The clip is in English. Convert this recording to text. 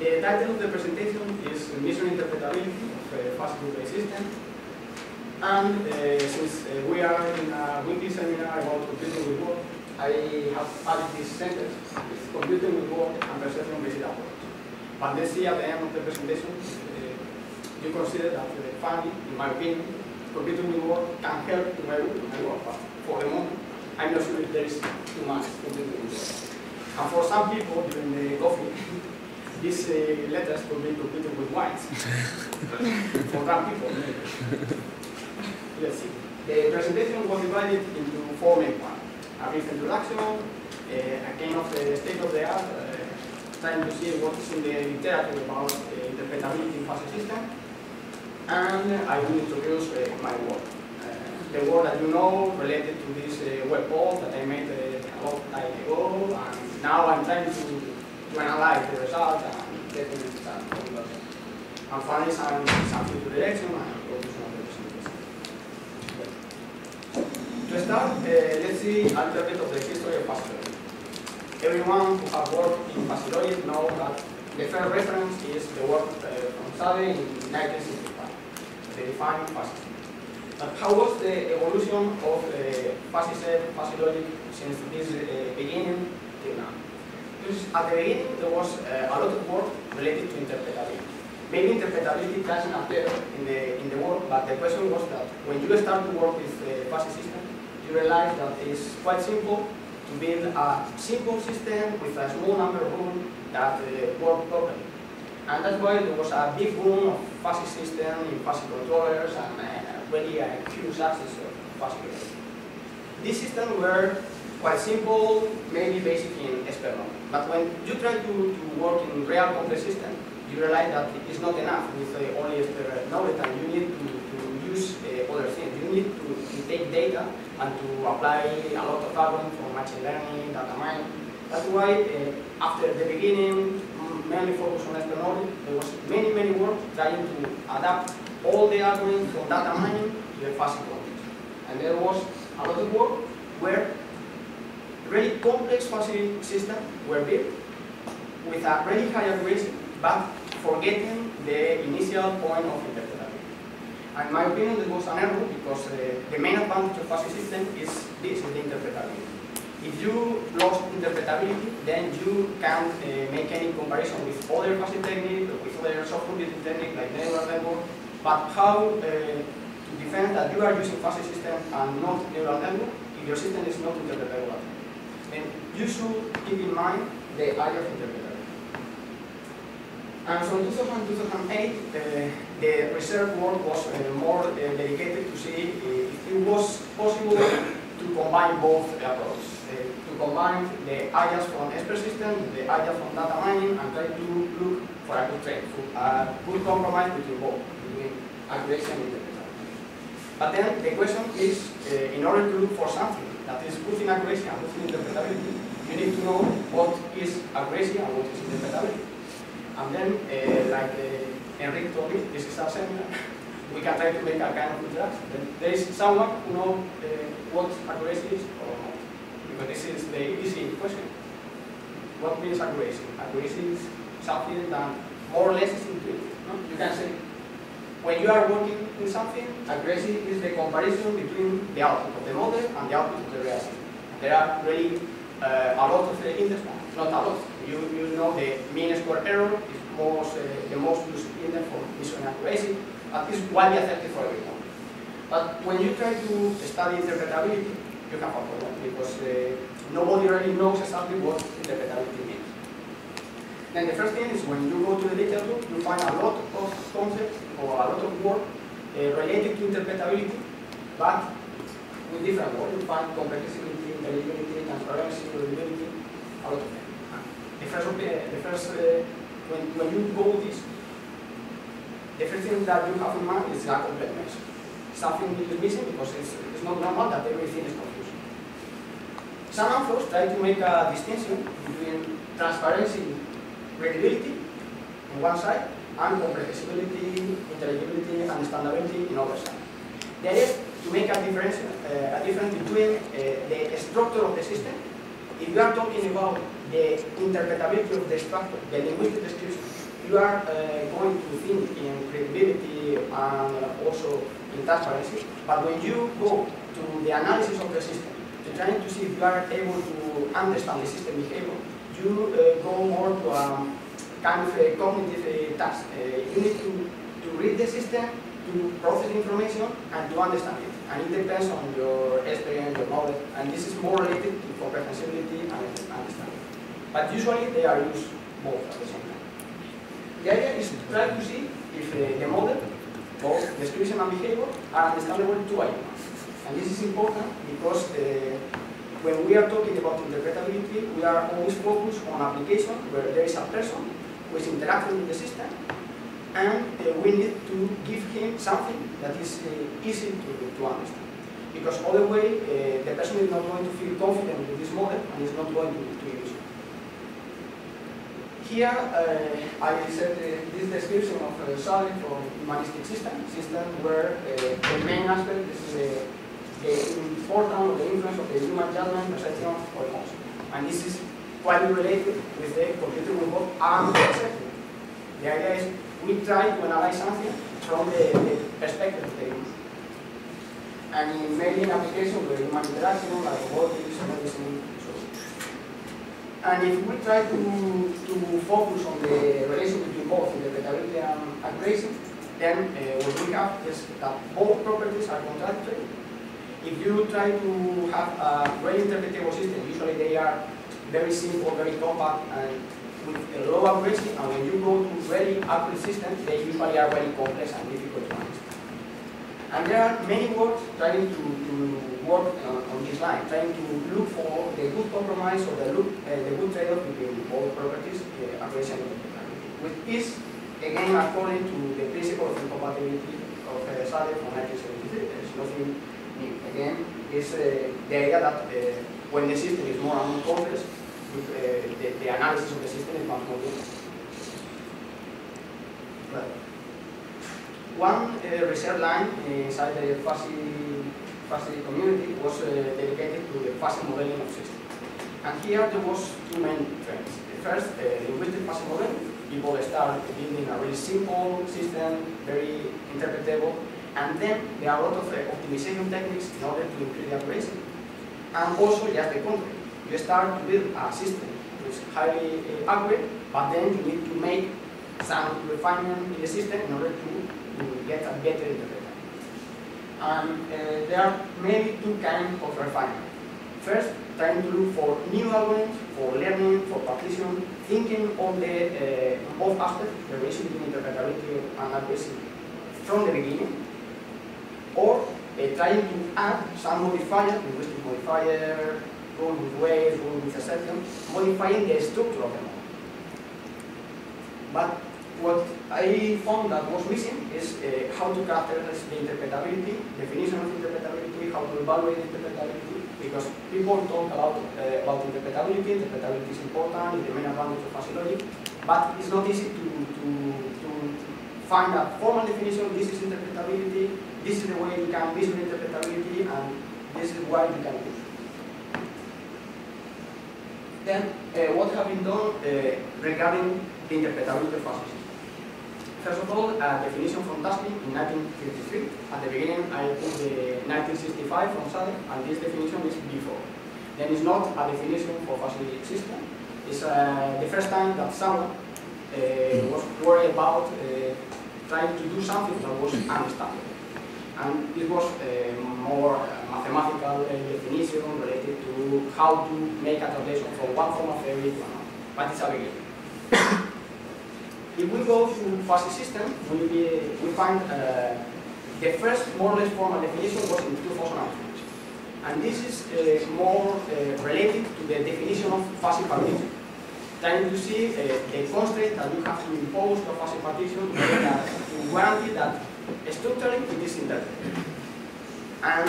The title of the presentation is Mission Interpretability of a Fuzzy-based System. And since we are in a weekly seminar about computing with work, I have added this sentence: it's computing with work and perception-based approach. But let's see at the end of the presentation, you consider that finally, in my opinion, computing with work can help to my work. But for the moment, I'm not sure if there is too much computing with work. And for some people during the coffee, these letters could be computed with wines. For drunk people, maybe. Let's see. The presentation was divided into 4 main parts: a brief introduction, a kind of state of the art, trying to see what is in the literature about interpretability in fuzzy system, and I will introduce my work. The work that you know related to this web post that I made a long time ago, and now I'm trying to analyze the results and get them into and finally some future direction and conclusion of the presentation. To start, let's see a little bit of the history of fuzzy logic. Everyone who has worked in fuzzy logic knows that the first reference is the work from Sade in 1965, the defining fuzzy system. But how was the evolution of fuzzy set, fuzzy logic since this beginning till now? Because at the beginning there was a lot of work related to interpretability. Maybe interpretability doesn't appear in the work, but the question was that when you start to work with a fuzzy system, you realize that it's quite simple to build a simple system with a small number of rules that work properly. And that's why there was a big boom of fuzzy systems in fuzzy controllers and really a huge access of fuzzy logic. These systems were quite simple, maybe basic in SPER knowledge. But when you try to work in real complex systems, you realize that it's not enough with only SPER knowledge, and you need to use other things. You need to take data and to apply a lot of algorithms for machine learning, data mining. That's why after the beginning, mainly focused on SPER knowledge, there was many work trying to adapt all the algorithms from data mining to the fuzzy context. And there was a lot of work where really complex fuzzy systems were built with a really high accuracy, but forgetting the initial point of interpretability. And in my opinion, this was an error because the main advantage of fuzzy system is this, the interpretability. If you lost interpretability, then you can't make any comparison with other fuzzy techniques, with other soft computing techniques like neural network. But how to defend that you are using fuzzy system and not neural network if your system is not interpretable? Then you should keep in mind the area of interpretability. And from 2008, the research work was more dedicated to see if it was possible to combine both approaches. To combine the ideas from SPER system, the ideas from data mining, and try to look for a good trade, a good compromise between both, between accuracy and interpretability. But then the question is, in order to look for something that is good in accuracy and good in interpretability, you need to know what is accuracy and what is interpretability. And then, like Enrique told me, this is our seminar, we can try to make a kind of introduction. There is someone who knows what accuracy is or not. Because this is the easy question. What means accuracy? Accuracy is something that more or less is intuitive. No? You can say, when you are working in something, accuracy is the comparison between the output of the model and the output of the real system. There are really a lot of indexes, not a lot. You know the mean square error is the most used index for measuring accuracy, but it's widely accepted for everyone. But when you try to study interpretability, you have a problem because nobody really knows exactly what interpretability means. Then the first thing is when you go to the literature, you find a lot of concepts or a lot of work related to interpretability, but with different words. You find comprehensibility, intelligibility, transparency, readability, a lot of them. When you go this, the first thing that you have in mind is a complete mess. Something is missing because it's not normal that everything is confused. Some authors try to make a distinction between transparency, readability on one side, and comprehensibility, intelligibility, understandability in other side. The idea is to make a difference between the structure of the system. If we are talking about the interpretability of the structure, the linguistic description, you are going to think in credibility and also in transparency, but when you go to the analysis of the system, to trying to see if you are able to understand the system behavior, you go more to a kind of a cognitive task. You need to read the system, to process information, and to understand it. And it depends on your experience, your knowledge, and this is more related to comprehensibility and understanding. But usually they are used both at the same time. The idea is to try to see if the model, both description and behavior, are understandable to a human. And this is important because when we are talking about interpretability, we are always focused on application where there is a person who is interacting with the system, and we need to give him something that is easy to understand. Because other way, the person is not going to feel confident with this model and is not going to use it. Here, I said this description of Sade for humanistic system where the main aspect is the importance of the influence of the human judgment, perception, or emotion. And this is quite related with the computer robot and the perception. The idea is we try to analyze something from the perspective of the user. And in many applications where human interaction, like robotics, medicine, so on. And if we try to focus on the relation between both interpretability and accuracy, then what we have is that both properties are contradictory. If you try to have a very interpretable system, usually they are very simple, very compact, and with a low accuracy, and when you go to very accurate systems, they usually are very complex and difficult to understand. And there are many works trying to work on this line, trying to look for the good compromise or the good trade-off between both properties, accuracy and interpretability, which is, again, according to the principle of incompatibility of Sade from 1973. There is nothing new. Again, it's the idea that when the system is more and more complex, the analysis of the system is much more difficult. Right. One research line inside the fuzzy community was dedicated to the fuzzy modeling of systems. And here there was two main trends. The first, linguistic fuzzy modeling. People start building a really simple system, very interpretable, and then there are a lot of optimization techniques in order to increase the accuracy. And also just the contrary. You start to build a system which is highly accurate, but then you need to make some refinement in the system in order to get a better interpretation. And there are maybe two kinds of refinement. First, trying to look for new algorithms, for learning, for partition, thinking on the both aspects, the relation between interpretability and accuracy from the beginning, or trying to add some modifier, linguistic modifier, rule with weight, rule with exception, modifying the structure of the model. But what I found that was missing is how to characterize the interpretability, definition of interpretability, how to evaluate interpretability, because people talk a lot about interpretability. Interpretability is important, it's the main advantage of fuzzy logic, but it's not easy to find a formal definition. This is interpretability, this is the way you can measure interpretability, and this is why you can use. Then, what have been done regarding the interpretability of fuzzy systems? First of all, a definition from Tasmin in 1953. At the beginning, I put the 1965 from Sade, and this definition is before. Then it's not a definition for fuzzy system. It's the first time that someone was worried about trying to do something that was understandable. And it was more mathematical definition related to how to make a translation from one form of theory to another. But it's a beginning. If we go to fuzzy system, we find the first more or less formal definition was in 2003. And this is more related to the definition of fuzzy partition. Trying to see the constraint that you have to impose to a fuzzy partition to guarantee that structurally it is interpreted. And